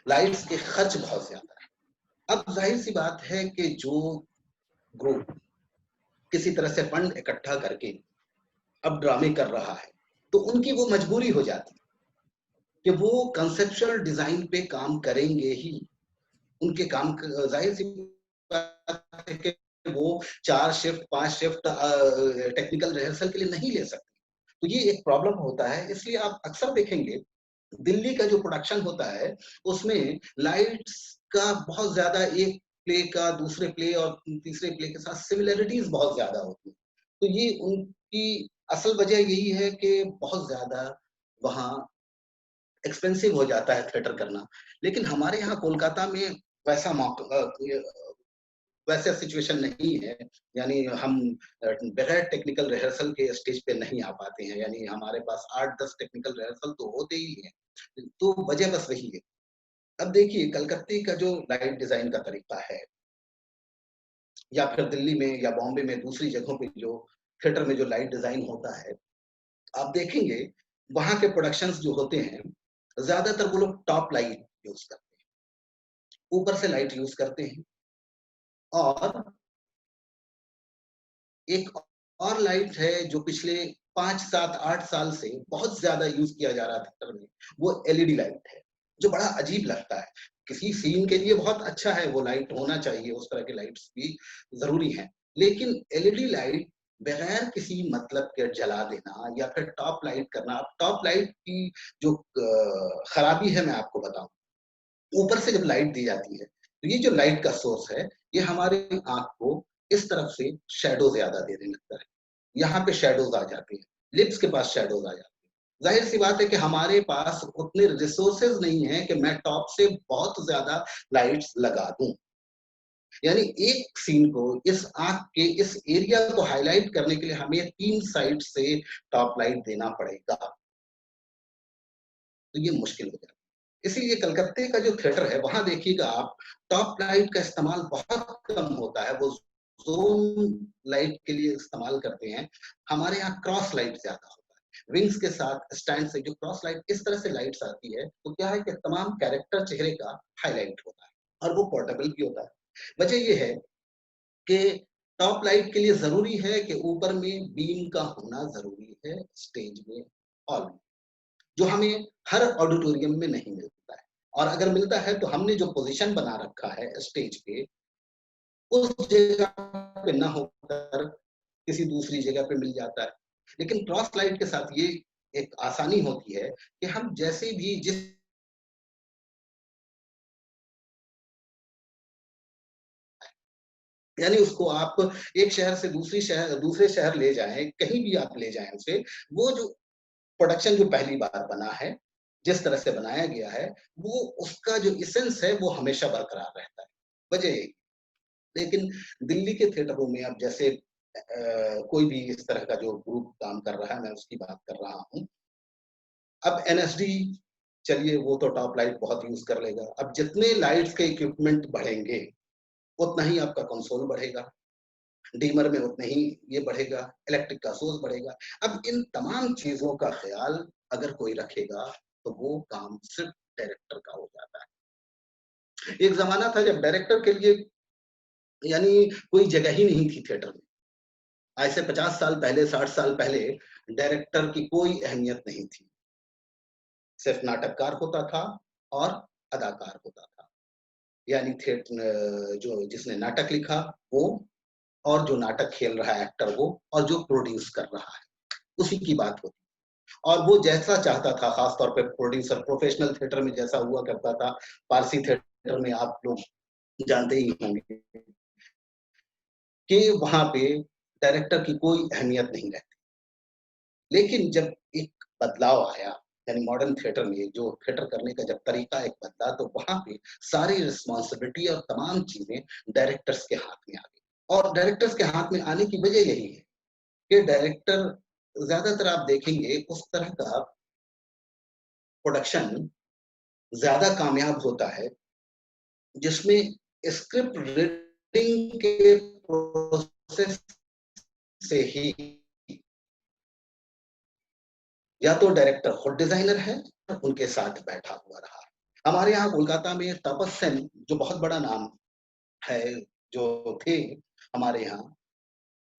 Lights के खर्च बहुत ज्यादा है। अब जाहिर सी बात है कि जो ग्रुप किसी तरह से फंड इकट्ठा करके अब ड्रामे कर रहा है, तो उनकी वो मजबूरी हो जाती है कि वो कंसेप्चुअल डिजाइन पे काम करेंगे ही। उनके काम जाहिर सी बात है कि वो 4 शिफ्ट 5 शिफ्ट टेक्निकल रिहर्सल के लिए नहीं ले सकते। तो ये एक प्रॉब्लम होता है। इसलिए आप अक्सर देखेंगे दिल्ली का जो प्रोडक्शन होता है, उसमें लाइट्स का बहुत ज्यादा, एक प्ले का दूसरे प्ले और तीसरे प्ले के साथ सिमिलरिटीज बहुत ज्यादा होती है। तो ये उनकी असल वजह यही है कि बहुत ज्यादा वहाँ एक्सपेंसिव हो जाता है थिएटर करना। लेकिन हमारे यहाँ कोलकाता में वैसा वैसा सिचुएशन नहीं है। यानी हम बगैर टेक्निकल रिहर्सल के स्टेज पे नहीं आ पाते हैं। यानी हमारे पास 8-10 टेक्निकल रिहर्सल तो होते ही हैं। तो वजह बस वही है। अब देखिए कलकत्ते का जो लाइट डिजाइन का तरीका है, या फिर दिल्ली में या बॉम्बे में दूसरी जगहों पे जो थिएटर में जो लाइट डिजाइन होता है, आप देखेंगे वहाँ के प्रोडक्शंस जो होते हैं, ज्यादातर वो लोग टॉप लाइट यूज करते हैं, ऊपर से लाइट यूज करते हैं। और एक और लाइट है जो पिछले 5, 7, 8 साल से बहुत ज्यादा यूज किया जा रहा है थिएटर में, वो एलईडी लाइट है, जो बड़ा अजीब लगता है। किसी सीन के लिए बहुत अच्छा है, वो लाइट होना चाहिए, उस तरह की लाइट्स भी जरूरी है। लेकिन एलईडी लाइट बगैर किसी मतलब के जला देना या फिर टॉप लाइट करना, अब टॉप लाइट की जो खराबी है मैं आपको बताऊं, ऊपर से जब लाइट दी जाती है, तो ये जो लाइट का सोर्स है, ये हमारे आंख को इस तरफ से शैडो ज्यादा देने लगता है। यहाँ पे शैडोज आ जाते हैं, लिप्स के पास शैडोज आ जाते हैं। जाहिर सी बात है कि हमारे पास उतने रिसोर्सेज नहीं है कि मैं टॉप से बहुत ज्यादा लाइट्स लगा दूं। यानी एक सीन को, इस आंख के इस एरिया को हाईलाइट करने के लिए हमें 3 साइड से टॉप लाइट देना पड़ेगा। तो ये मुश्किल हो जाता है। इसीलिए कलकत्ते का जो थिएटर है, वहां देखिएगा आप, टॉप लाइट का इस्तेमाल बहुत कम होता है। वो जोन लाइट के लिए इस्तेमाल करते हैं। हमारे यहाँ क्रॉस लाइट ज्यादा होता है, विंग्स के साथ स्टैंड से जो क्रॉस लाइट इस तरह से लाइट्स आती है, तो क्या है कि तमाम कैरेक्टर चेहरे का हाईलाइट होता है और वो पोर्टेबल भी होता है। वजह ये है कि टॉप लाइट के लिए जरूरी है कि ऊपर में बीम का होना जरूरी है, स्टेज में, हॉल में, जो हमें हर ऑडिटोरियम में नहीं मिलता है। और अगर मिलता है तो हमने जो पोजीशन बना रखा है स्टेज पे, उस जगह पे ना होकर किसी दूसरी जगह पे मिल जाता है। लेकिन क्रॉस लाइट के साथ ये एक आसानी होती है कि हम जैसे भी जिस, यानी उसको आप एक शहर से दूसरे शहर ले जाएं, कहीं भी आप ले जाएं उसे, वो जो प्रोडक्शन जो पहली बार बना है, जिस तरह से बनाया गया है, वो उसका जो इसेंस है वो हमेशा बरकरार रहता है। वजह यही। लेकिन दिल्ली के थिएटरों में अब जैसे कोई भी इस तरह का जो ग्रुप काम कर रहा है, मैं उसकी बात कर रहा हूँ। अब एनएसडी, चलिए वो तो टॉप लाइट बहुत यूज कर लेगा। अब जितने लाइट्स के इक्विपमेंट बढ़ेंगे, उतना ही आपका कंसोल बढ़ेगा, डीमर में उतने ही ये बढ़ेगा, इलेक्ट्रिक का सोर्स बढ़ेगा। अब इन तमाम चीजों का ख्याल अगर कोई रखेगा, तो वो काम सिर्फ डायरेक्टर का हो जाता है। एक जमाना था जब डायरेक्टर के लिए यानी कोई जगह ही नहीं थी थिएटर में। आज से 50 साल पहले, 60 साल पहले डायरेक्टर की कोई अहमियत नहीं थी। सिर्फ नाटककार होता था और अदाकार होता था। यानी थिएटर जो जिसने नाटक लिखा वो, और जो नाटक खेल रहा है एक्टर वो, और जो प्रोड्यूस कर रहा है, उसी की बात होती। और वो जैसा चाहता था, खासतौर पे प्रोड्यूसर, प्रोफेशनल थिएटर में जैसा हुआ करता था, पारसी थिएटर में आप लोग जानते ही होंगे कि वहां पे डायरेक्टर की कोई अहमियत नहीं रहती। लेकिन जब एक बदलाव आया, यानी मॉडर्न थिएटर में जो थिएटर करने का जब तरीका एक बदला, तो वहां पे सारी रिस्पॉन्सिबिलिटी और तमाम चीजें डायरेक्टर्स के हाथ में आ गई। और डायरेक्टर्स के हाथ में आने की वजह यही है कि डायरेक्टर, ज्यादातर आप देखेंगे उस तरह का प्रोडक्शन ज्यादा कामयाब होता है जिसमें स्क्रिप्ट रीडिंग के प्रोसेस से ही, या तो डायरेक्टर खुद डिजाइनर है, उनके साथ बैठा हुआ रहा, हमारे यहाँ कोलकाता में तापस सेन जो बहुत बड़ा नाम है, जो थे हमारे यहाँ,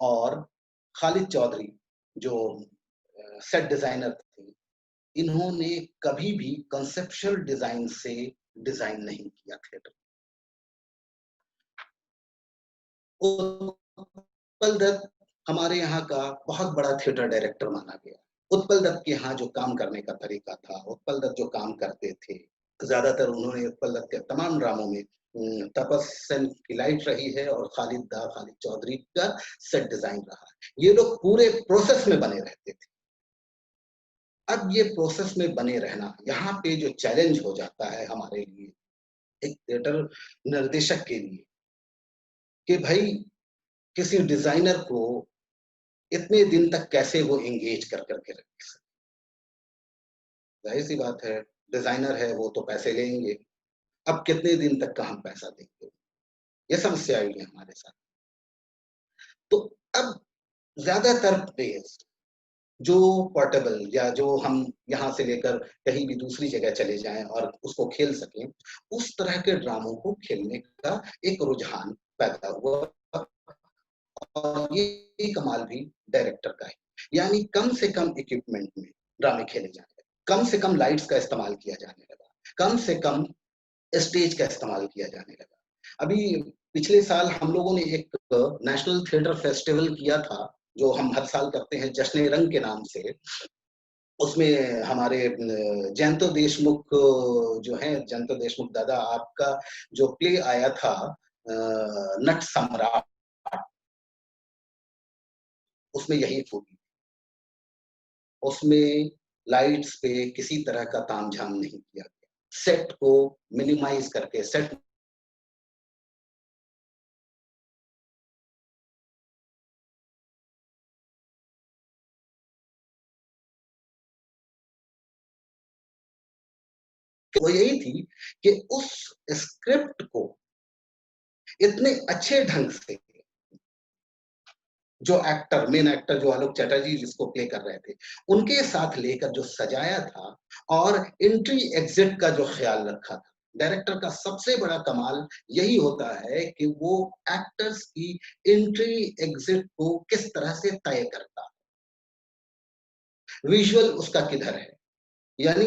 और खालिद चौधरी जो सेट डिज़ाइनर थे, इन्होंने कभी भी कॉन्सेप्चुअल डिज़ाइन से डिज़ाइन नहीं किया थिएटर। उत्पल दत्त हमारे यहाँ का बहुत बड़ा थिएटर डायरेक्टर माना गया। उत्पल दत्त के यहाँ जो काम करने का तरीका था, उत्पल दत्त जो काम करते थे, ज़्यादातर उन्होंने उत्पल दत्त के तमाम ड्रामों में तपस सेन की लाइट रही है और खालिद चौधरी का सेट डिज़ाइन रहा है। ये लोग पूरे प्रोसेस में बने रहते थे। अब ये प्रोसेस में बने रहना, यहाँ पे जो चैलेंज हो जाता है हमारे लिए, एक थिएटर निर्देशक के लिए, कि भई किसी डिज़ाइनर को इतने दिन तक कैसे वो एंगेज कर के रख सके। ज़ाहिर-सी बात है, डिज़ाइनर है वो तो पैसे लेंगे। अब कितने दिन तक का हम पैसा देंगे? ये समस्या आई है हमारे साथ। तो अब ज़्यादातर प्लेयर्स जो पोर्टेबल या जो हम यहाँ से लेकर कहीं भी दूसरी जगह चले जाएँ और उसको खेल सकें, उस तरह के ड्रामों को खेलने का एक रुझान पैदा हुआ और ये कमाल भी डायरेक्टर का है। यानी कम से कम इक्विपमेंट में ड्रामे खेले जाने लगे, कम से कम लाइट्स का इस्तेमाल किया जाने लगा, कम से कम स्टेज का इस्तेमाल किया जाने लगा। अभी पिछले साल हम लोगों ने एक नेशनल थिएटर फेस्टिवल किया था, जो हम हर साल करते हैं जश्न-ए-रंग के नाम से। उसमें हमारे जयंतो देशमुख जो हैं, जयंतो देशमुख दादा आपका जो प्ले आया था नट सम्राट, उसमें यही खूबी, उसमें लाइट्स पे किसी तरह का तामझाम नहीं किया गया। सेट को मिनिमाइज़ करके सेट वो यही थी कि उस स्क्रिप्ट को इतने अच्छे ढंग से जो एक्टर, मेन एक्टर जो आलोक चैटर्जी जिसको प्ले कर रहे थे, उनके साथ लेकर जो सजाया था और एंट्री एग्ज़िट का जो ख़्याल रखा था। डायरेक्टर का सबसे बड़ा कमाल यही होता है कि वो एक्टर्स की एंट्री एग्ज़िट को किस तरह से तय करता है। विज़ुअल उसका किधर है? यानी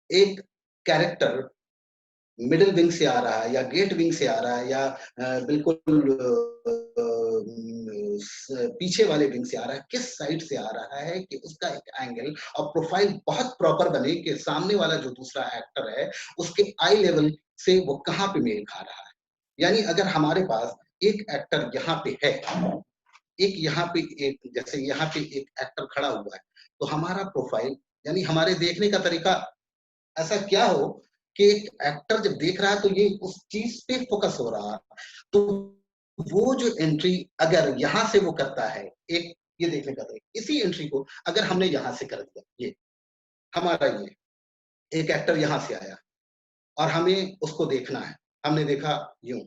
एक कैरेक्टर मिडल विंग से आ रहा है या गेट विंग से आ रहा है या बिल्कुल पीछे वाले विंग से आ रहा है, किस साइड से आ रहा है कि उसका एक एंगल और प्रोफाइल बहुत प्रॉपर बने कि सामने वाला जो दूसरा एक्टर है, उसके आई लेवल से वो कहाँ पे मेल खा रहा है। यानी अगर हमारे पास एक एक्टर यहाँ पे है, एक यहाँ पे एक जैसे यहाँ पे एक एक्टर खड़ा हुआ है, तो हमारा प्रोफाइल यानी हमारे देखने का तरीका ऐसा क्या हो कि एक एक्टर जब देख रहा है तो ये उस चीज़ पे फ़ोकस हो रहा है। तो वो जो एंट्री अगर यहाँ से वो करता है, एक ये देखने का तरीका, इसी एंट्री को अगर हमने यहाँ से कर दिया, ये हमारा ये, एक एक्टर यहाँ से आया और हमें उसको देखना है, हमने देखा यूँ,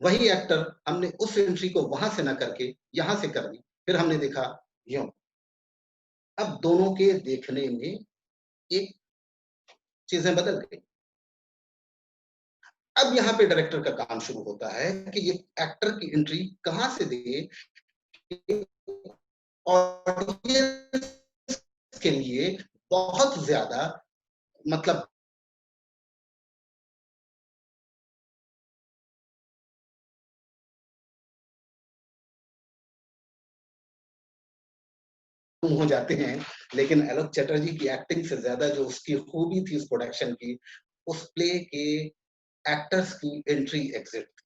वही एक्टर हमने उस एंट्री को वहाँ से ना करके यहाँ से कर दी, फिर हमने देखा यूँ। अब दोनों के देखने में एक चीज़ें बदल गई। अब यहाँ पे डायरेक्टर का काम शुरू होता है कि ये एक्टर की एंट्री कहाँ से दे कि ऑडियंस के लिए बहुत ज़्यादा मतलब हो जाते हैं, लेकिन आलोक चैटर्जी की एक्टिंग से ज़्यादा जो उसकी खूबी थी उस प्रोडक्शन की, उस प्ले के एक्टर्स की एंट्री एग्ज़िट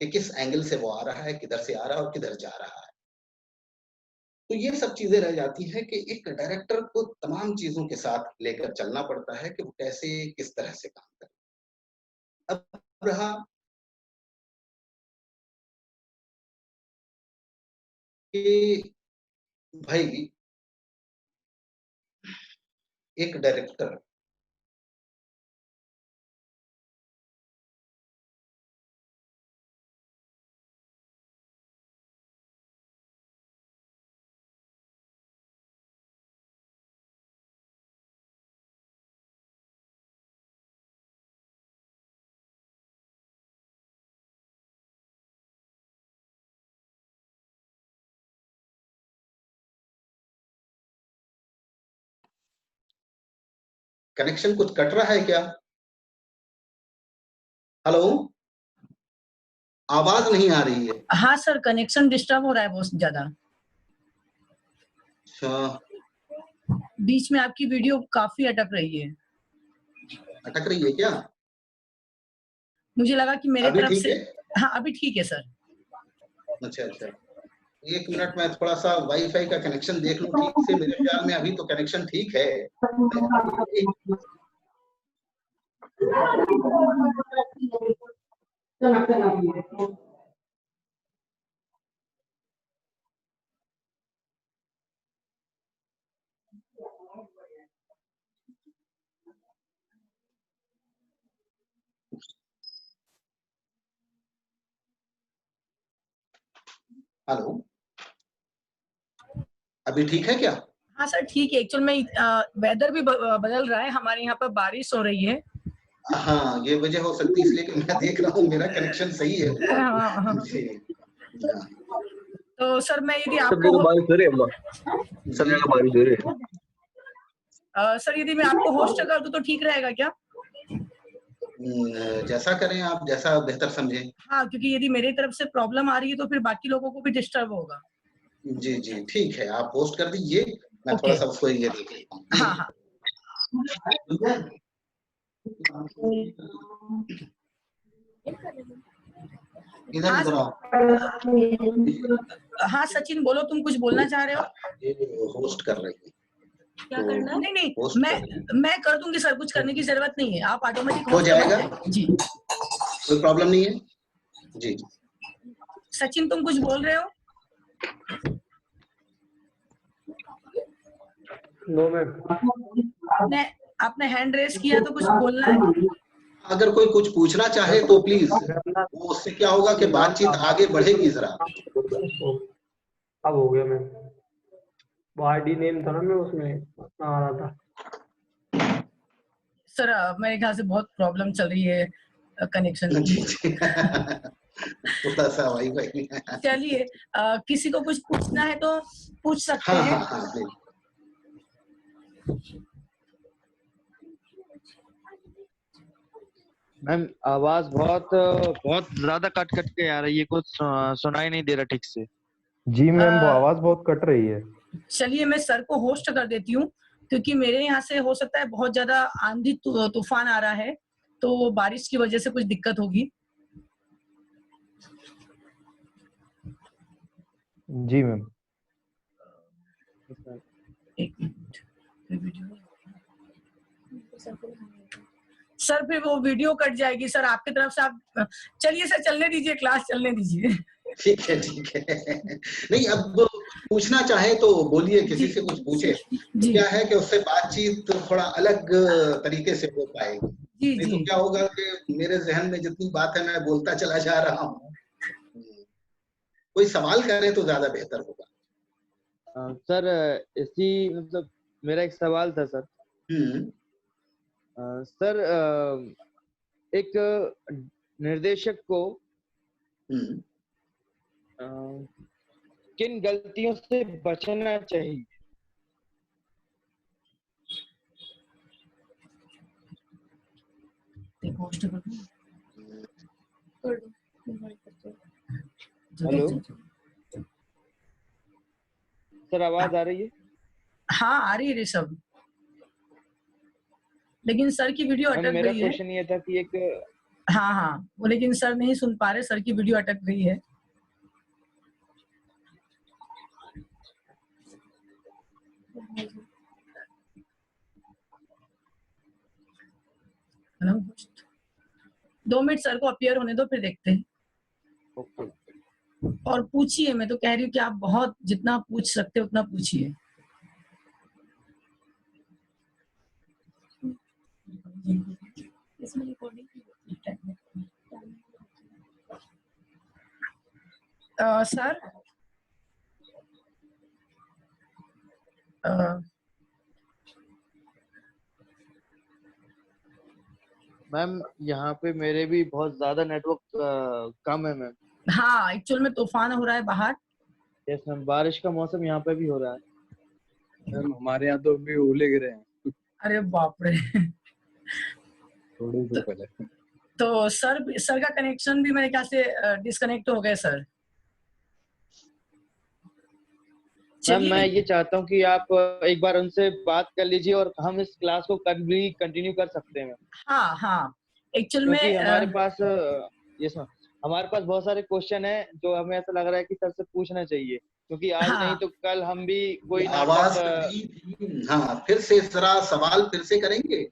कि किस एंगल से वो आ रहा है, किधर से आ रहा है और किधर जा रहा है। तो ये सब चीज़ें रह जाती हैं कि एक डायरेक्टर को तमाम चीज़ों के साथ लेकर चलना पड़ता है कि वो कैसे, किस तरह से काम करे। अब रहा कि भई एक डायरेक्टर कनेक्शन कुछ कट रहा है क्या? हेलो, आवाज नहीं आ रही है। हाँ सर, कनेक्शन डिस्टर्ब हो रहा है बहुत ज्यादा। अच्छा, बीच में आपकी वीडियो काफी अटक रही है। अटक रही है क्या? मुझे लगा कि मेरे अभी तरफ ठीक से। है? हाँ, अभी ठीक है सर। अच्छा अच्छा, एक मिनट में थोड़ा सा वाईफाई का कनेक्शन देख लूं ठीक से। मेरे ख्याल में अभी तो कनेक्शन ठीक है। हेलो, अभी ठीक है क्या? हाँ सर, ठीक है। एक्चुअल में वेदर भी बदल रहा है, हमारे यहाँ पर बारिश हो रही है। हाँ, ये वजह हो सकती है, इसलिए कि मैं देख रहा हूँ मेरा कनेक्शन सही है। हाँ। जी, हाँ। तो सर मैं यदि सब आपको जगह बारिश हो रही है अम्मा, सब जी, जगह बारिश हो रही है। सर यदि मैं आपको होस्ट कर दूं तो ठीक रहेगा क्या? जैसा करें आप, जैसा बेहतर समझें। हाँ, क्योंकि यदि मेरी तरफ से प्रॉब्लम आ रही है तो फिर बाकी लोगों को भी डिस्टर्ब होगा। जी जी, ठीक है, आप होस्ट कर दीजिए, मैं थोड़ा ओके। सा उसको ये देख लेता हूँ। हाँ हाँ। इधर हाँ इधर आओ। हाँ सचिन, बोलो, तुम कुछ बोलना चाह रहे हो? ये होस्ट कर रही है। क्या करना है? नहीं नहीं, होस्ट कर रही है। मैं कर दूंगी सर, कुछ करने की जरूरत नहीं है, आप ऑटोमेटिक हो जाएगा, जी। कोई प्रॉब्लम नहीं है। जी, सचिन, तुम कुछ बोल रहे हो? No ma'am. आपने हैंड रेस किया तो कुछ बोलना है? अगर कोई कुछ पूछना चाहे तो प्लीज, वो उससे क्या होगा कि बातचीत आगे बढ़ेगी जरा। अब हो गया मैम, वो आईडी नेम था ना, मैं उसमें आ रहा था। सर मेरे ख्याल से बहुत प्रॉब्लम चल रही है कनेक्शन की। जी जी थोड़ा सा वाईफाई। चलिए, किसी को कुछ पूछना है तो पूछ सकते हाँ हैं। हाँ हाँ, प्लीज। मैम आवाज बहुत बहुत ज्यादा कट कट के आ रही है, कुछ सुनाई नहीं दे रहा ठीक से। जी मैम, वो आवाज बहुत कट रही है। चलिए, मैं सर को होस्ट कर देती हूँ, क्योंकि मेरे यहाँ से हो सकता है बहुत ज्यादा आंधी तूफान आ रहा है, तो बारिश की वजह से कुछ दिक्कत होगी। जी मैम। एक मिनट, सर फिर वो वीडियो कट जाएगी सर, आपकी तरफ से। आप चलिए सर, चलने दीजिए, क्लास चलने दीजिए। ठीक है ठीक है। नहीं, अब पूछना चाहे तो बोलिए, किसी से कुछ पूछे तो क्या है कि उससे बातचीत थोड़ा अलग तरीके से हो पाएगी। जी नहीं जी। तो क्या होगा कि मेरे जहन में जितनी बात है मैं बोलता चला जा रहा हूँ। कोई सवाल करे तो ज्यादा बेहतर होगा। सर इसी मतलब मेरा एक सवाल था सर। सर एक निर्देशक को किन गलतियों से बचना चाहिए? हेलो सर, आवाज आ रही है? हाँ आ रही है ऋषभ, लेकिन सर की वीडियो अटक मेरा गई है। क्वेश्चन ये था कि एक हाँ हाँ, वो लेकिन सर नहीं सुन पा रहे, सर की वीडियो अटक गई है। हेलो, 2 मिनट सर को अपीयर होने दो, फिर देखते हैं। ओके। और पूछिए, मैं तो कह रही हूँ कि आप बहुत जितना पूछ सकते हो उतना पूछिए। सर मैम यहाँ पे मेरे भी बहुत ज्यादा नेटवर्क कम है मैम। हाँ, एक्चुअल में तूफान हो रहा है बाहर। यस मैम, बारिश का मौसम यहाँ पे भी हो रहा है। मैम हमारे यहाँ तो अभी ओले गिरे हैं। अरे बाप रे। थोड़ी देर पहले। तो सर का कनेक्शन भी मेरे ख्याल से डिस्कनेक्ट हो गए सर। मैम मैं चलिए ये चाहता हूँ कि आप एक बार उनसे बात कर लीजिए और हम इस क्लास को कल भी कंटिन्यू कर सकते हैं मैम, हाँ हाँ एक्चुअल क्योंकि में हमारे पास यस मैम, हमारे पास बहुत सारे क्वेश्चन हैं जो हमें ऐसा लग रहा है कि सर से पूछना चाहिए, क्योंकि आज नहीं हाँ तो कल हम भी कोई आवाज नाटक कटी थी। हाँ, फिर से जरा सवाल फिर से करेंगे,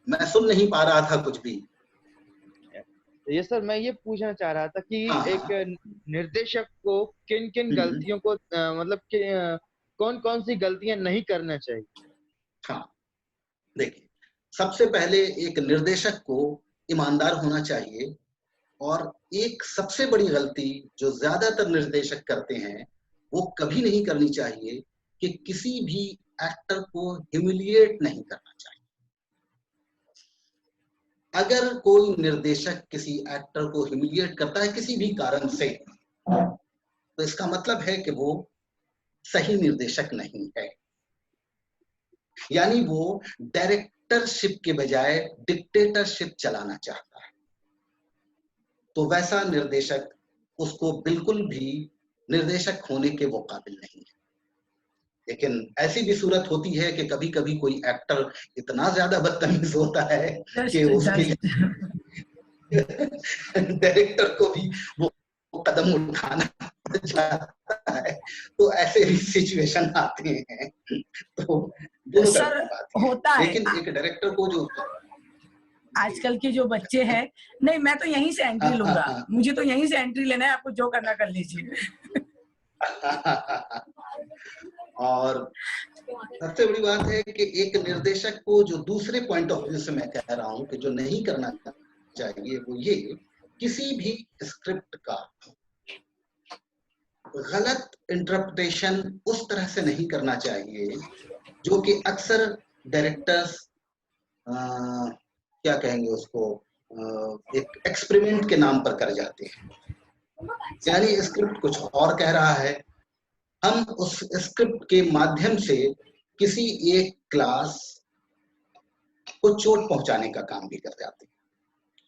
मैं सुन नहीं पा रहा था कुछ भी। ये सर मैं ये पूछना चाह रहा था कि हाँ एक हाँ। निर्देशक को किन किन गलतियों को मतलब कौन कौन सी गलतियां नहीं करना चाहिए। हाँ, देखिए, सबसे पहले एक निर्देशक को ईमानदार होना चाहिए, और एक सबसे बड़ी गलती जो ज्यादातर निर्देशक करते हैं, वो कभी नहीं करनी चाहिए कि किसी भी एक्टर को ह्यूमिलिएट नहीं करना चाहिए। अगर कोई निर्देशक किसी एक्टर को ह्यूमिलिएट करता है किसी भी कारण से, तो इसका मतलब है कि वो सही निर्देशक नहीं है, यानी वो डायरेक्टरशिप के बजाय डिक्टेटरशिप चलाना चाहता है। तो वैसा निर्देशक, उसको बिल्कुल भी निर्देशक होने के वो काबिल नहीं है। लेकिन ऐसी भी सूरत होती है कि कभी कभी कोई एक्टर इतना ज्यादा बदतमीज होता है कि उसके लिए डायरेक्टर को भी वो कदम उठाना पड़ जाता है। तो ऐसे भी सिचुएशन आते हैं। तो दोनों तरह सर की बात है, होता है लेकिन एक डायरेक्टर को जो आजकल के जो बच्चे हैं, नहीं मैं तो यहीं से एंट्री लूंगा, मुझे तो यहीं से एंट्री लेना है, आपको जो करना कर लीजिए। और सबसे बड़ी बात है कि एक निर्देशक को जो दूसरे पॉइंट ऑफ व्यू से मैं कह रहा हूं कि जो नहीं करना चाहिए, वो ये, किसी भी स्क्रिप्ट का गलत इंटरप्रिटेशन उस तरह से नहीं करना चाहिए जो कि अक्सर डायरेक्टर्स क्या कहेंगे उसको, एक एक्सपेरिमेंट के नाम पर कर जाते हैं। यानी स्क्रिप्ट कुछ और कह रहा है, हम उस स्क्रिप्ट के माध्यम से किसी एक क्लास को चोट पहुंचाने का काम भी कर जाते हैं।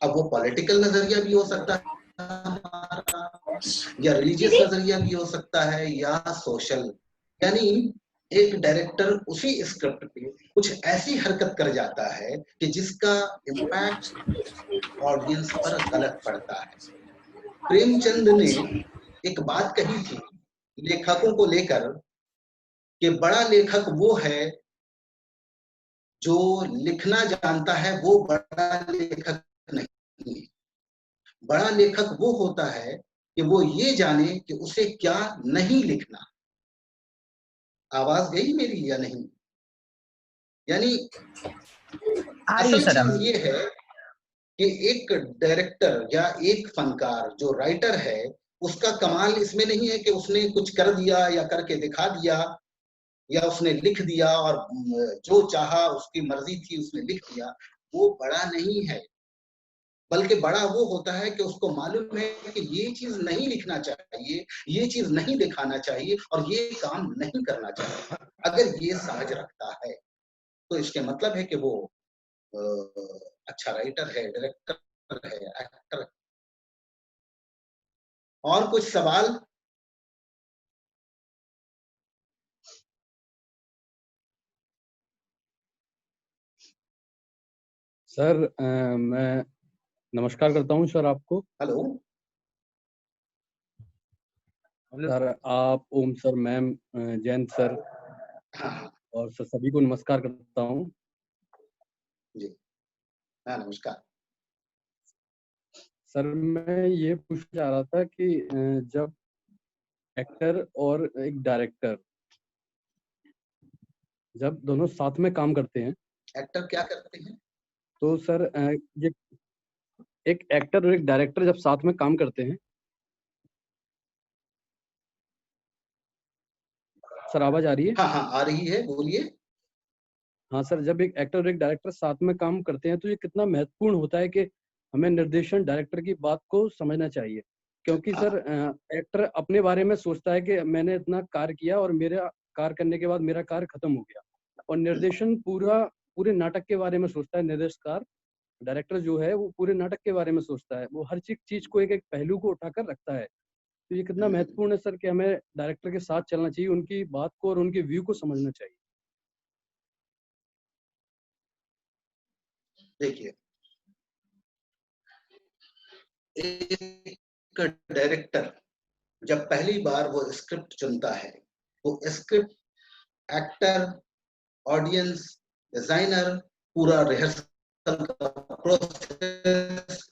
अब वो पॉलिटिकल नजरिया भी हो सकता है हमारा, या रिलीजियस नजरिया भी हो सकता है, या सोशल। यानी एक डायरेक्टर उसी स्क्रिप्ट पे कुछ ऐसी हरकत कर जाता है कि जिसका इम्पैक्ट ऑडियंस पर गलत पड़ता है। प्रेमचंद ने एक बात कही थी लेखकों को लेकर कि बड़ा लेखक वो है जो लिखना जानता है, वो बड़ा लेखक नहीं है। बड़ा लेखक वो होता है कि वो ये जाने कि उसे क्या नहीं लिखना। आवाज गई मेरी या नहीं? यानी असल चीज ये है कि एक डायरेक्टर या एक फनकार जो राइटर है, उसका कमाल इसमें नहीं है कि उसने कुछ कर दिया या करके दिखा दिया, या उसने लिख दिया और जो चाहा उसकी मर्जी थी उसने लिख दिया। वो बड़ा नहीं है, बल्कि बड़ा वो होता है कि उसको मालूम है कि ये चीज नहीं लिखना चाहिए, ये चीज नहीं दिखाना चाहिए, और ये काम नहीं करना चाहिए। अगर ये समझ रखता है तो इसके मतलब है कि वो अच्छा राइटर है, डायरेक्टर है, एक्टर है। और कुछ सवाल? सर मैं नमस्कार करता हूं सर आपको। हेलो सर आप, ओम सर, मैम, जयंत सर, हाँ और सर सभी को नमस्कार करता हूं। जी हाँ नमस्कार। सर मैं ये पूछना चाह रहा था कि जब एक्टर और एक डायरेक्टर जब दोनों साथ में काम करते हैं, एक्टर क्या करते हैं? तो सर ये एक एक्टर और एक डायरेक्टर जब साथ में काम करते हैं, सर आवाज आ रही है? हाँ हाँ आ रही है, बोलिए। हाँ सर, जब एक एक्टर और एक डायरेक्टर साथ में काम करते हैं तो ये कितना महत्वपूर्ण होता है कि हमें निर्देशन डायरेक्टर की बात को समझना चाहिए। क्योंकि हाँ सर एक्टर अपने बारे में सोचता है कि मैंने इतना कार्य किया और मेरा कार्य करने के बाद मेरा कार्य खत्म हो गया, और निर्देशन पूरा पूरे नाटक के बारे में सोचता है। निर्देशकार डायरेक्टर जो है वो पूरे नाटक के बारे में सोचता है, वो हर चीज को एक एक पहलू को उठाकर रखता है। तो ये कितना महत्वपूर्ण है सर कि हमें डायरेक्टर के साथ चलना चाहिए, उनकी बात को और उनके व्यू को समझना चाहिए। देखिए, एक डायरेक्टर जब पहली बार वो स्क्रिप्ट चुनता है, वो स्क्रिप्ट एक्टर, ऑडियंस, डिजाइनर, पूरा रिहर्सल का प्रोसेस,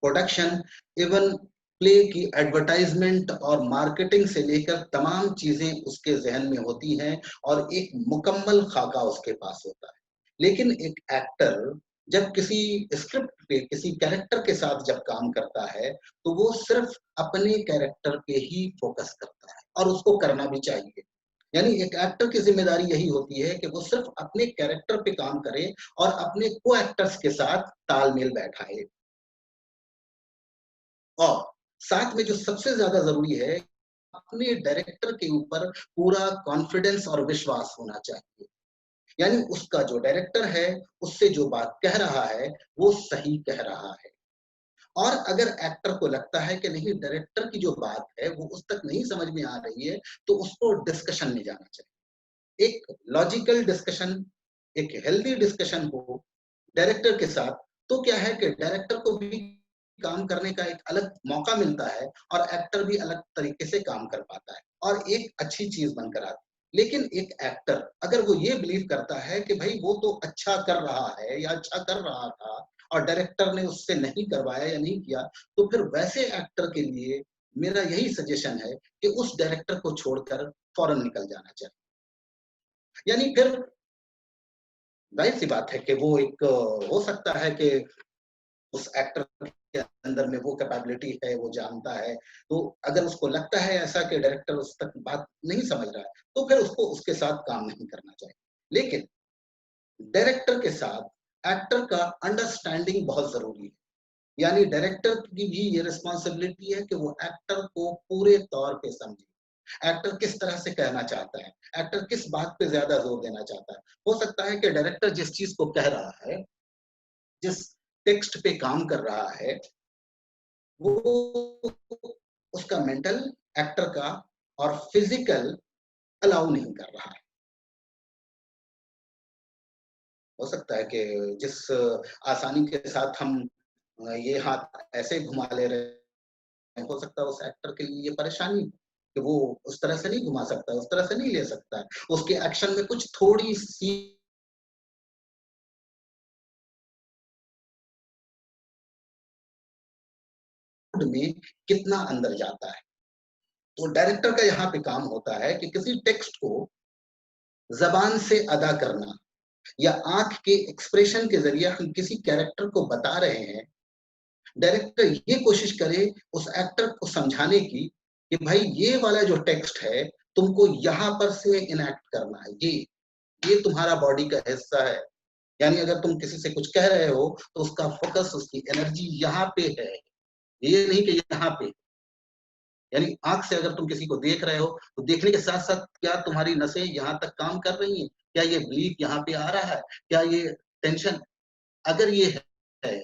प्रोडक्शन, इवन प्ले की एडवर्टाइजमेंट और मार्केटिंग से लेकर तमाम चीजें उसके जहन में होती हैं और एक मुकम्मल खाका उसके पास होता है। लेकिन एक एक्टर जब किसी स्क्रिप्ट पे किसी कैरेक्टर के साथ जब काम करता है तो वो सिर्फ अपने कैरेक्टर पे ही फोकस करता है और उसको करना भी चाहिए। यानी एक एक्टर की जिम्मेदारी यही होती है कि वो सिर्फ अपने कैरेक्टर पे काम करे और अपने को एक्टर्स के साथ तालमेल बैठाए। और साथ में जो सबसे ज्यादा जरूरी है, अपने डायरेक्टर के ऊपर पूरा कॉन्फिडेंस और विश्वास होना चाहिए। यानी उसका जो डायरेक्टर है उससे जो बात कह रहा है वो सही कह रहा है। और अगर एक्टर को लगता है कि नहीं, डायरेक्टर की जो बात है वो उस तक नहीं समझ में आ रही है, तो उसको डिस्कशन में जाना चाहिए। एक लॉजिकल डिस्कशन, एक हेल्दी डिस्कशन हो डायरेक्टर के साथ, तो क्या है कि डायरेक्टर को भी काम करने का एक अलग मौका मिलता है और एक्टर भी अलग तरीके से काम कर पाता है और एक अच्छी चीज बनकर आती है। लेकिन एक एक्टर अगर वो ये बिलीव करता है कि भाई वो तो अच्छा कर रहा है या अच्छा कर रहा था और डायरेक्टर ने उससे नहीं करवाया या नहीं किया, तो फिर वैसे एक्टर के लिए मेरा यही सजेशन है कि उस डायरेक्टर को छोड़कर फौरन निकल जाना चाहिए। यानी फिर जाहिर सी बात है कि वो एक हो सकता है कि उस एक्टर के अंदर में वो कैपेबिलिटी है, वो जानता है, तो अगर उसको लगता है ऐसा कि डायरेक्टर उस तक बात नहीं समझ रहा है, तो फिर उसको उसके साथ काम नहीं करना चाहिए। लेकिन डायरेक्टर के साथ एक्टर का अंडरस्टैंडिंग बहुत जरूरी है। यानी डायरेक्टर की भी ये रिस्पॉन्सिबिलिटी है कि वो एक्टर को पूरे तौर पे समझे। एक्टर किस तरह से कहना चाहता है, एक्टर किस बात पे ज्यादा जोर देना चाहता है। हो सकता है कि डायरेक्टर जिस चीज को कह रहा है, जिस टेक्स्ट पे काम कर रहा है, वो उसका मेंटल, एक्टर का और फिजिकल अलाउ नहीं कर रहा है। हो सकता है कि जिस आसानी के साथ हम ये हाथ ऐसे घुमा ले रहे हैं, हो सकता है उस एक्टर के लिए ये परेशानी हो कि वो उस तरह से नहीं घुमा सकता, उस तरह से नहीं ले सकता है। उसके एक्शन में कुछ थोड़ी सी में कितना अंदर जाता है। तो डायरेक्टर का यहाँ पे काम होता है कि किसी टेक्स्ट को जबान से अदा करना या आंख के एक्सप्रेशन के जरिए हम किसी कैरेक्टर को बता रहे हैं। डायरेक्टर ये कोशिश करे उस एक्टर को समझाने की कि भाई ये वाला जो टेक्स्ट है तुमको यहाँ पर से इनएक्ट करना है, ये तुम्हारा बॉडी का हिस्सा है। यानी अगर तुम किसी से कुछ कह रहे हो तो उसका फोकस, उसकी एनर्जी यहाँ पे है, ये नहीं कि यहाँ पे। यानी आंख से अगर तुम किसी को देख रहे हो तो देखने के साथ साथ क्या तुम्हारी नसें यहाँ तक काम कर रही हैं, क्या ये ब्लीड यहाँ पे आ रहा है, क्या ये टेंशन अगर ये है।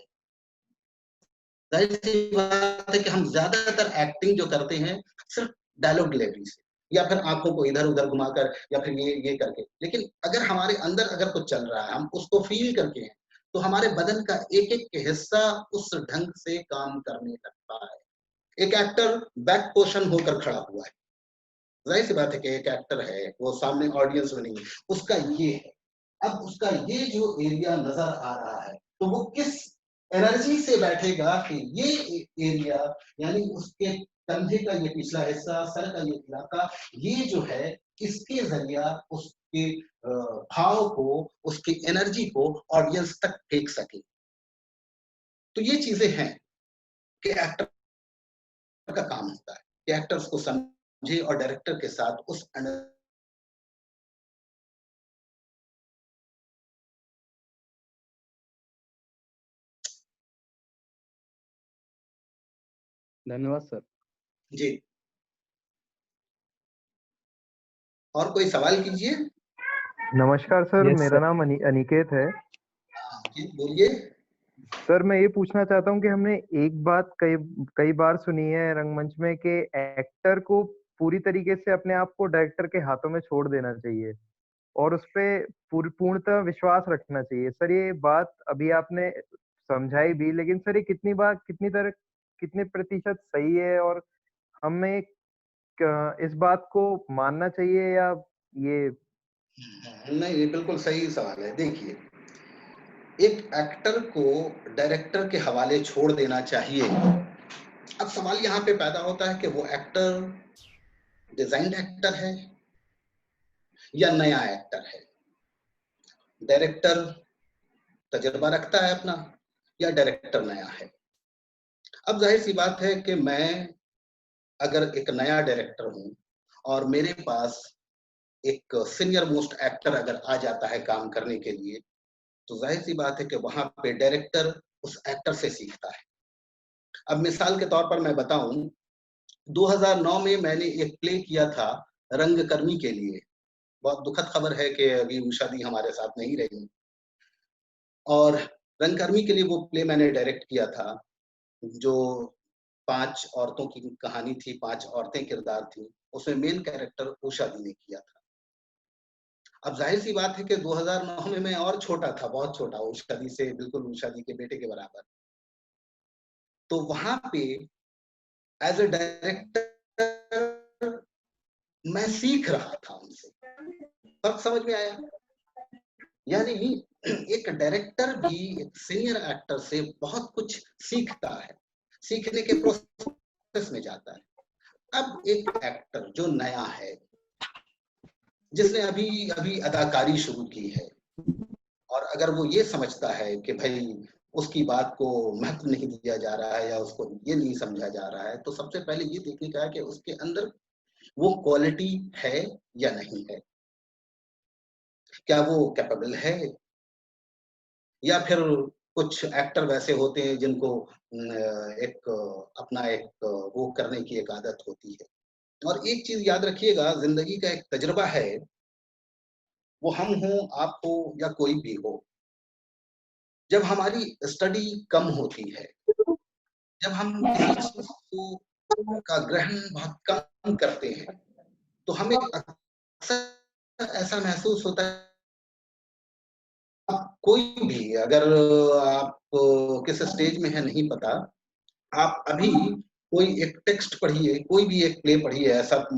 जाहिर सी बात है कि हम ज्यादातर एक्टिंग जो करते हैं सिर्फ डायलॉग डिलीवरी से या फिर आंखों को इधर उधर घुमाकर या फिर ये करके। लेकिन अगर हमारे अंदर अगर कुछ चल रहा है, हम उसको फील करके हैं, तो हमारे बदन का एक एक हिस्सा उस ढंग से काम करने लगता है। एक एक्टर बैक पोर्शन होकर खड़ा हुआ है, जाहिर सी बात है कि एक एक्टर है, वो सामने ऑडियंस में नहीं है, उसका ये है। अब उसका ये जो एरिया नजर आ रहा है तो वो किस एनर्जी से बैठेगा कि ये एरिया, यानी उसके कंधे का ये पिछला हिस्सा, सर का ये इलाका, ये जो है इसके जरिया उसके भाव को, उसकी एनर्जी को ऑडियंस तक फेंक सके। तो ये चीजें हैं कि एक्टर का काम होता है कि एक्टर उसको समझे और डायरेक्टर के साथ उस धन्यवाद सर। जी। और कोई सवाल कीजिए। नमस्कार सर, यस मेरा सर। नाम अनिकेत है। जी बोलिए। सर मैं ये पूछना चाहता हूँ कि हमने एक बात कई कई बार सुनी है रंगमंच में कि एक्टर को पूरी तरीके से अपने आप को डायरेक्टर के हाथों में छोड़ देना चाहिए और उस पे पूर्णतः विश्वास रखना चाहिए। सर ये बात अभी आपने समझाई भी, लेकिन सर ये कितने प्रतिशत सही है और हमें इस बात को मानना चाहिए या ये? नहीं, ये बिल्कुल सही सवाल है। देखिए, एक एक्टर को डायरेक्टर के हवाले छोड़ देना चाहिए। अब सवाल यहाँ पे पैदा होता है कि वो एक्टर डिजाइन्ड एक्टर है या नया एक्टर है। डायरेक्टर तजुर्बा रखता है अपना या डायरेक्टर नया है। अब जाहिर सी बात है कि मैं अगर एक नया डायरेक्टर हूं और मेरे पास एक सीनियर मोस्ट एक्टर अगर आ जाता है काम करने के लिए, तो जाहिर सी बात है कि वहां पे डायरेक्टर उस एक्टर से सीखता है। अब मिसाल के तौर पर मैं बताऊं, 2009 में मैंने एक प्ले किया था रंगकर्मी के लिए। बहुत दुखद खबर है कि अभी उषा दी हमारे साथ नहीं रही और रंगकर्मी के लिए वो प्ले मैंने डायरेक्ट किया था, जो 5 औरतों की कहानी थी, 5 औरतें किरदार थी। उसमें मेन कैरेक्टर उषा दी ने किया था। अब जाहिर सी बात है कि 2009 में मैं और छोटा था, बहुत छोटा, उषा दी से बिल्कुल उषा दी के बेटे के बराबर। तो वहां पे एज ए डायरेक्टर मैं सीख रहा था उनसे। फर्क समझ में आया? यानी एक डायरेक्टर भी एक सीनियर एक्टर से बहुत कुछ सीखता है, सीखने के प्रोसेस में जाता है। अब एक एक्टर जो नया है, जिसने अभी अभी अदाकारी शुरू की है, और अगर वो ये समझता है कि भाई उसकी बात को महत्व नहीं दिया जा रहा है या उसको ये नहीं समझा जा रहा है, तो सबसे पहले ये देखने का है कि उसके अंदर वो क्वालिटी है या नहीं है। क्या वो कैपेबल है, या फिर कुछ एक्टर वैसे होते हैं जिनको एक अपना एक वो करने की एक आदत होती है। और एक चीज याद रखिएगा, जिंदगी का एक तजुर्बा है, वो हम हो, आप हो या कोई भी हो, जब हमारी स्टडी कम होती है, जब हम किसी चीज को का ग्रहण बहुत कम करते हैं, तो हमें अक्सर ऐसा महसूस होता है। आप कोई भी, अगर आप किस स्टेज में है नहीं पता, आप अभी कोई एक टेक्स्ट पढ़िए, कोई भी एक प्ले पढ़िए, ऐसा आप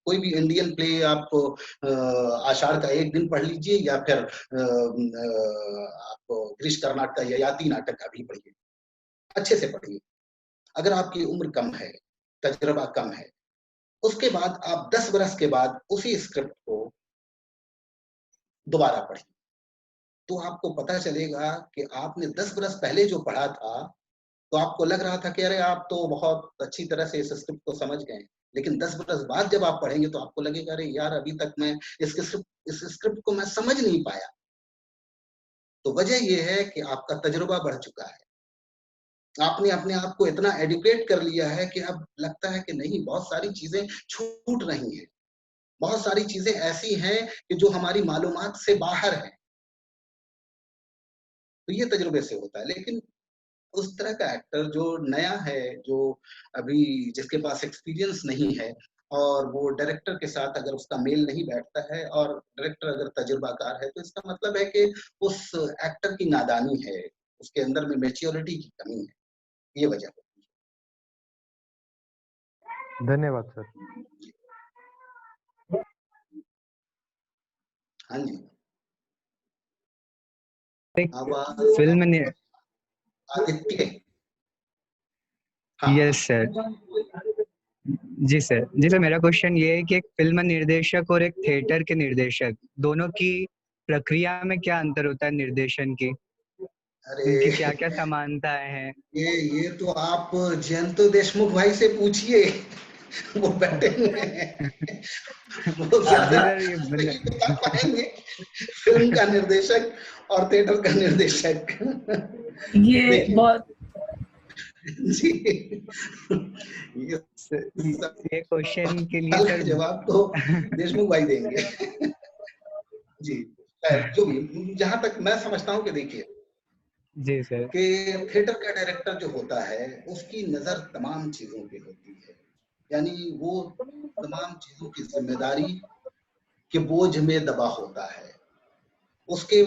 कोई भी इंडियन प्ले आप आषाढ़ का एक दिन पढ़ लीजिए, या फिर आप ग्रीश कर्नाड का ययाति नाटक अभी पढ़िए, अच्छे से पढ़िए। अगर आपकी उम्र कम है, तजुर्बा कम है, उसके बाद आप 10 बरस के बाद उसी स्क्रिप्ट को दोबारा पढ़िए, तो आपको पता चलेगा कि आपने 10 बरस पहले जो पढ़ा था, तो आपको लग रहा था कि अरे आप तो बहुत अच्छी तरह से इस स्क्रिप्ट को समझ गए। लेकिन 10 बरस बाद जब आप पढ़ेंगे तो आपको लगेगा अरे यार अभी तक मैं इस स्क्रिप्ट को मैं समझ नहीं पाया। तो वजह ये है कि आपका तजुर्बा बढ़ चुका है। आपने अपने आप को इतना एडुकेट कर लिया है कि अब लगता है कि नहीं, बहुत सारी चीजें छूट रही हैं। बहुत सारी चीजें ऐसी हैं कि जो हमारी मालूमात से बाहर है। तो ये तजुर्बे से होता है। लेकिन उस तरह का एक्टर जो नया है, जो अभी जिसके पास एक्सपीरियंस नहीं है, और वो डायरेक्टर के साथ अगर उसका मेल नहीं बैठता है, और डायरेक्टर अगर तजुर्बाकार है, तो इसका मतलब है कि उस एक्टर की नादानी है, उसके अंदर में मैच्योरिटी की कमी है। ये वजह होती धन्यवाद सर। है। हाँ जी, आवाज फिल्म आदित्य। Yes sir. जी सर, मेरा क्वेश्चन ये है कि एक फिल्म निर्देशक और एक थिएटर के निर्देशक, दोनों की प्रक्रिया में क्या अंतर होता है निर्देशन की? उनकी क्या क्या अरे समानताएं हैं? ये तो आप जयंतो देशमुख भाई से पूछिए, वो बैठे हुए हैं, वो जी ज्यादा सर, ये सही बता पाएंगे फिल्म का निर्देशक और थिएटर का निर्देशक। ये देखिए बहुत जी, ये ये क्वेश्चन के लिए सवाल सर का जवाब तो देशमुख भाई देंगे। जी, खैर जो भी, जहां तक मैं समझता हूँ कि देखिए, जी सर। कि थिएटर का डायरेक्टर जो होता है उसकी नजर तमाम चीजों पे होती है, यानी वो तमाम चीजों की जिम्मेदारी के बोझ में दबा होता है। उसके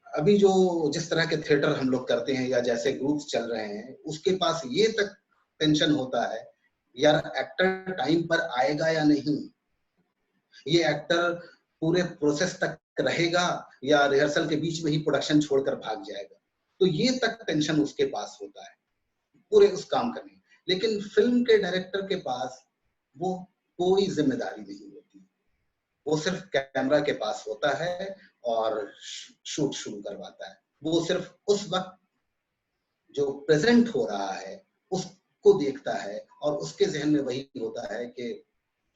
अभी जो जिस तरह के थिएटर हम लोग करते हैं या जैसे ग्रुप्स चल रहे हैं, उसके पास ये तक टेंशन होता है यार एक्टर टाइम पर आएगा या नहीं, ये एक्टर पूरे प्रोसेस तक रहेगा या रिहर्सल के बीच में ही प्रोडक्शन छोड़कर भाग जाएगा। तो ये तक टेंशन उसके पास होता है पूरे उस काम करने। लेकिन फिल्म के डायरेक्टर के पास वो कोई जिम्मेदारी नहीं होती, वो सिर्फ कैमरा के पास होता है और शूट शुरू करवाता है। वो सिर्फ उस वक्त जो प्रेजेंट हो रहा है उसको देखता है और उसके जहन में वही होता है कि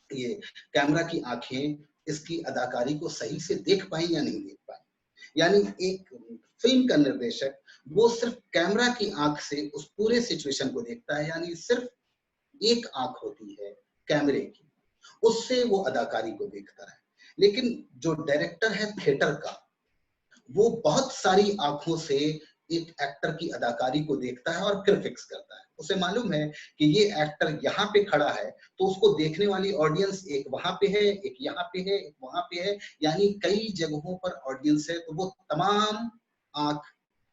ये कैमरा की आंखें इसकी अदाकारी को सही से देख पाई या नहीं देख पाई। यानी एक फिल्म का निर्देशक वो सिर्फ कैमरा की आंख से उस पूरे सिचुएशन को देखता है, यानी सिर्फ एक आंख होती है कैमरे की, उससे वो अदाकारी को देखता है। लेकिन जो डायरेक्टर है थिएटर का, वो बहुत सारी आंखों से एक एक्टर की अदाकारी को देखता है और फिर फिक्स करता है। उसे मालूम है कि ये एक्टर यहाँ पे खड़ा है तो उसको देखने वाली ऑडियंस एक वहां पे है, एक यहाँ पे है, एक वहां पे है, यानी कई जगहों पर ऑडियंस है। तो वो तमाम आंख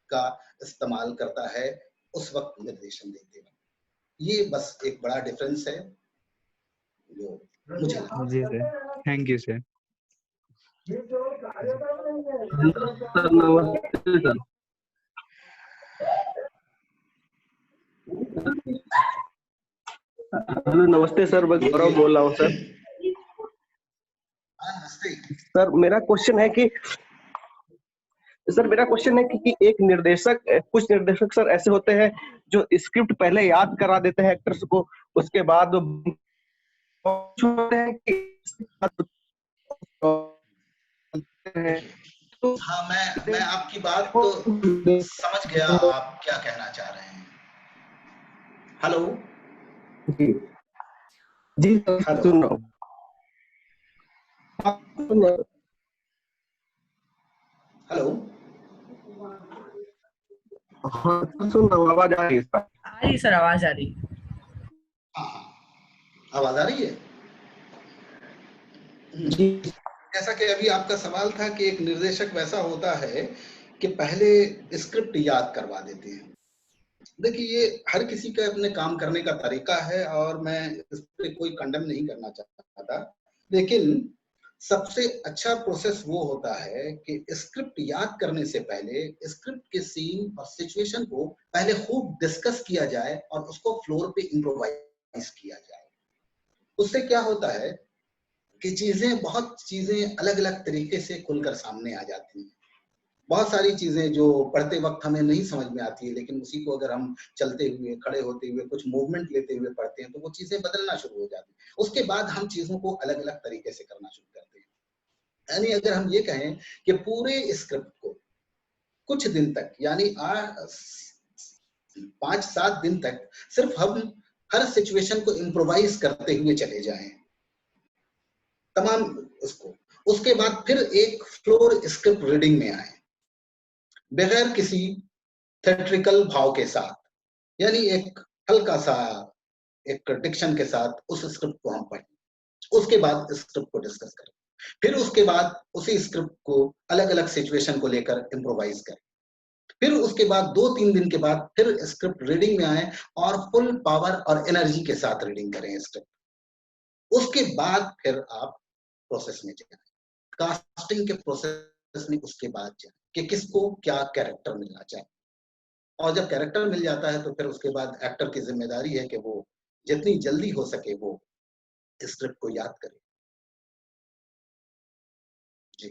का इस्तेमाल करता है उस वक्त निर्देशन देते वक्त। ये बस एक बड़ा डिफरेंस है जो मुझे लगता है। जी sir, thank you sir. Sir नमस्ते सर। हेलो नमस्ते सर, मैं गौरव बोल रहा हूँ सर। नमस्ते। सर मेरा क्वेश्चन है कि एक निर्देशक, कुछ निर्देशक सर ऐसे होते हैं जो स्क्रिप्ट पहले याद करा देते हैं एक्टर्स को, उसके बाद होते हैं कि तो हाँ, मैं आपकी बात तो समझ गया, आप क्या कहना चाह रहे हैं। हेलो जी सर, सुन रहा हूँ। हेलो, हाँ सुन रहा हूँ, आवाज आ रही है? आ रही सर, आवाज आ रही। हाँ, आवाज आ रही है। जी जैसा कि अभी आपका सवाल था कि एक निर्देशक वैसा होता है कि पहले स्क्रिप्ट याद करवा देते हैं। देखिए, ये हर किसी का अपने काम करने का तरीका है और मैं इस पे कोई कंडेम नहीं करना चाहता, लेकिन सबसे अच्छा प्रोसेस वो होता है कि स्क्रिप्ट याद करने से पहले स्क्रिप्ट के सीन और सिचुएशन को पहले खूब डिस्कस किया जाए और उसको फ्लोर पे इम्प्रोवाइज किया जाए। उससे क्या होता है कि बहुत चीजें अलग अलग तरीके से खुलकर सामने आ जाती हैं। बहुत सारी चीजें जो पढ़ते वक्त हमें नहीं समझ में आती है, लेकिन उसी को अगर हम चलते हुए, खड़े होते हुए, कुछ मूवमेंट लेते हुए पढ़ते हैं तो वो चीजें बदलना शुरू हो जाती हैं। उसके बाद हम चीजों को अलग अलग तरीके से करना शुरू करते हैं। यानी अगर हम ये कहें कि पूरे स्क्रिप्ट को कुछ दिन तक, यानी 5-7 दिन तक सिर्फ हम हर सिचुएशन को इम्प्रोवाइज करते हुए चले जाएं तमाम उसको, उसके बाद फिर एक फ्लोर स्क्रिप्ट रीडिंग में आए बगैर किसी थिएट्रिकल भाव के साथ, यानी एक हल्का सा एक डिक्शन के साथ उस स्क्रिप्ट को हम पढ़ें, उसके बाद स्क्रिप्ट को डिस्कस करें, फिर उसके बाद उसी स्क्रिप्ट को अलग अलग सिचुएशन को लेकर इम्प्रोवाइज करें, फिर उसके बाद 2-3 दिन के बाद फिर स्क्रिप्ट रीडिंग में आए और फुल पावर और एनर्जी के साथ रीडिंग करें स्क्रिप्ट। उसके बाद फिर आप प्रोसेस में जाए, कास्टिंग के प्रोसेस में उसके बाद जाए कि किसको क्या कैरेक्टर मिलना चाहिए। और जब कैरेक्टर मिल जाता है तो फिर उसके बाद एक्टर की जिम्मेदारी है कि वो जितनी जल्दी हो सके वो स्क्रिप्ट को याद करे। जी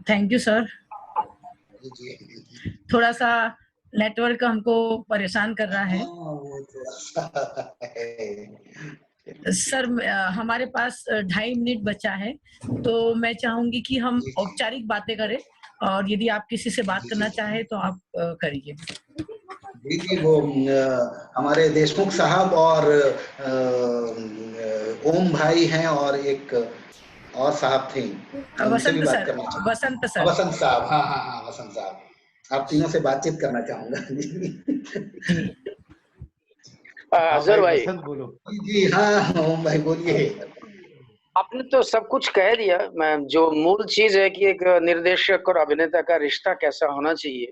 थैंक यू सर। जी थोड़ा सा नेटवर्क हमको परेशान कर रहा है। वो थोड़ा सा है। सर हमारे पास 2.5 मिनट बचा है, तो मैं चाहूंगी कि हम जी औपचारिक बातें करें और यदि आप किसी से बात करना चाहे तो आप करिए। जी वो हमारे देशमुख साहब और ओम भाई हैं और एक और साहब थे, उनसे भी वसंत बात सर, करना चाहूंगा। वसंत सर। वसंत साहब, हाँ हाँ हाँ, वसंत साहब, आप तीनों से बातचीत करना चाहूंगा। जी अजहर भाई, वसंत बोलो। जी हाँ ओम भाई बोलिए। आपने तो सब कुछ कह दिया। मैं जो मूल चीज है कि एक निर्देशक और अभिनेता का रिश्ता कैसा होना चाहिए,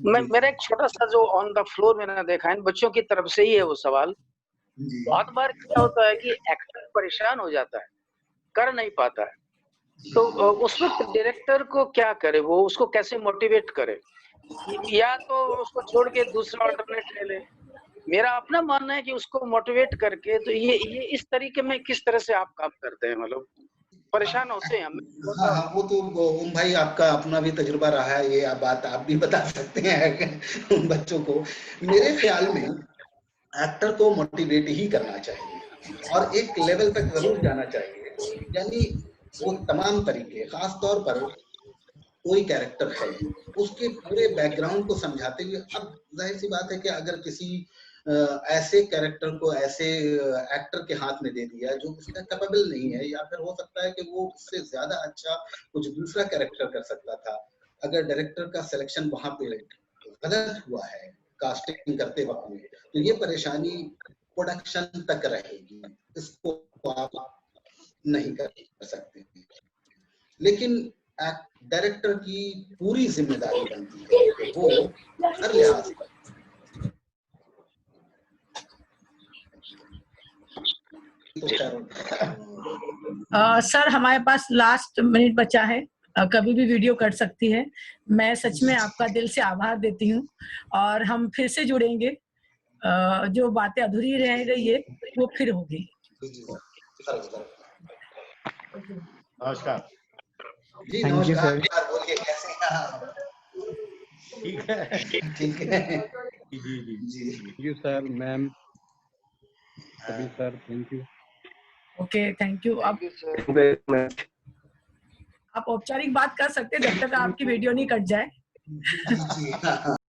मैं मेरा एक छोटा सा जो ऑन द फ्लोर मैंने देखा है, बच्चों की तरफ से ही है वो सवाल। जी बहुत बार क्या होता है कि एक्टर परेशान हो जाता है, कर नहीं पाता है, तो उस वक्त डायरेक्टर को क्या करे, वो उसको कैसे मोटिवेट करे, या तो उसको छोड़ के दूसरा अल्टरनेट ले ले। मेरा अपना मानना है कि उसको मोटिवेट करके, तो ये इस तरीके में किस तरह से आप काम करते हैं, मतलब परेशान होते हैं हम। हाँ हाँ, वो तो ओम भाई आपका अपना भी तजुर्बा रहा है, ये बात आप भी बता सकते हैं उन बच्चों को। मेरे ख्याल में एक्टर को मोटिवेट ही करना चाहिए और एक लेवल तक जरूर जाना चाहिए, यानी वो तमाम तरीके, खास तौर पर कोई कैरेक्टर है उसके पूरे बैकग्राउंड को समझाते हुए। अब जाहिर सी बात है कि अगर किसी ऐसे कैरेक्टर को ऐसे एक्टर के हाथ में दे दिया जो उसका कैपेबल नहीं है, या फिर हो सकता है कि वो उससे ज्यादा अच्छा कुछ दूसरा कैरेक्टर कर सकता था, अगर डायरेक्टर का सिलेक्शन वहां पे गलत हुआ है कास्टिंग करते वक्त में, तो ये परेशानी प्रोडक्शन तक रहेगी, इसको आप नहीं कर सकते। लेकिन डायरेक्टर की पूरी जिम्मेदारी बनती है कि वो हर लिहाज पर सर हमारे पास लास्ट मिनट बचा है, कभी भी वीडियो कट सकती है। मैं सच में आपका दिल से आभार देती हूँ और हम फिर से जुड़ेंगे। जो बातें अधूरी रह गई है वो फिर होगी। नमस्कार जी, थैंक यू सर। नमस्कार, बोलिए कैसे हैं आप? ठीक है ठीक है जी जी जी। थैंक यू सर, मैम, सभी sir, thank you. Okay, thank you. अब वेरी मच। आप औपचारिक बात कर सकते हैं जब तक आपकी वीडियो नहीं कट जाए। जी हाँ।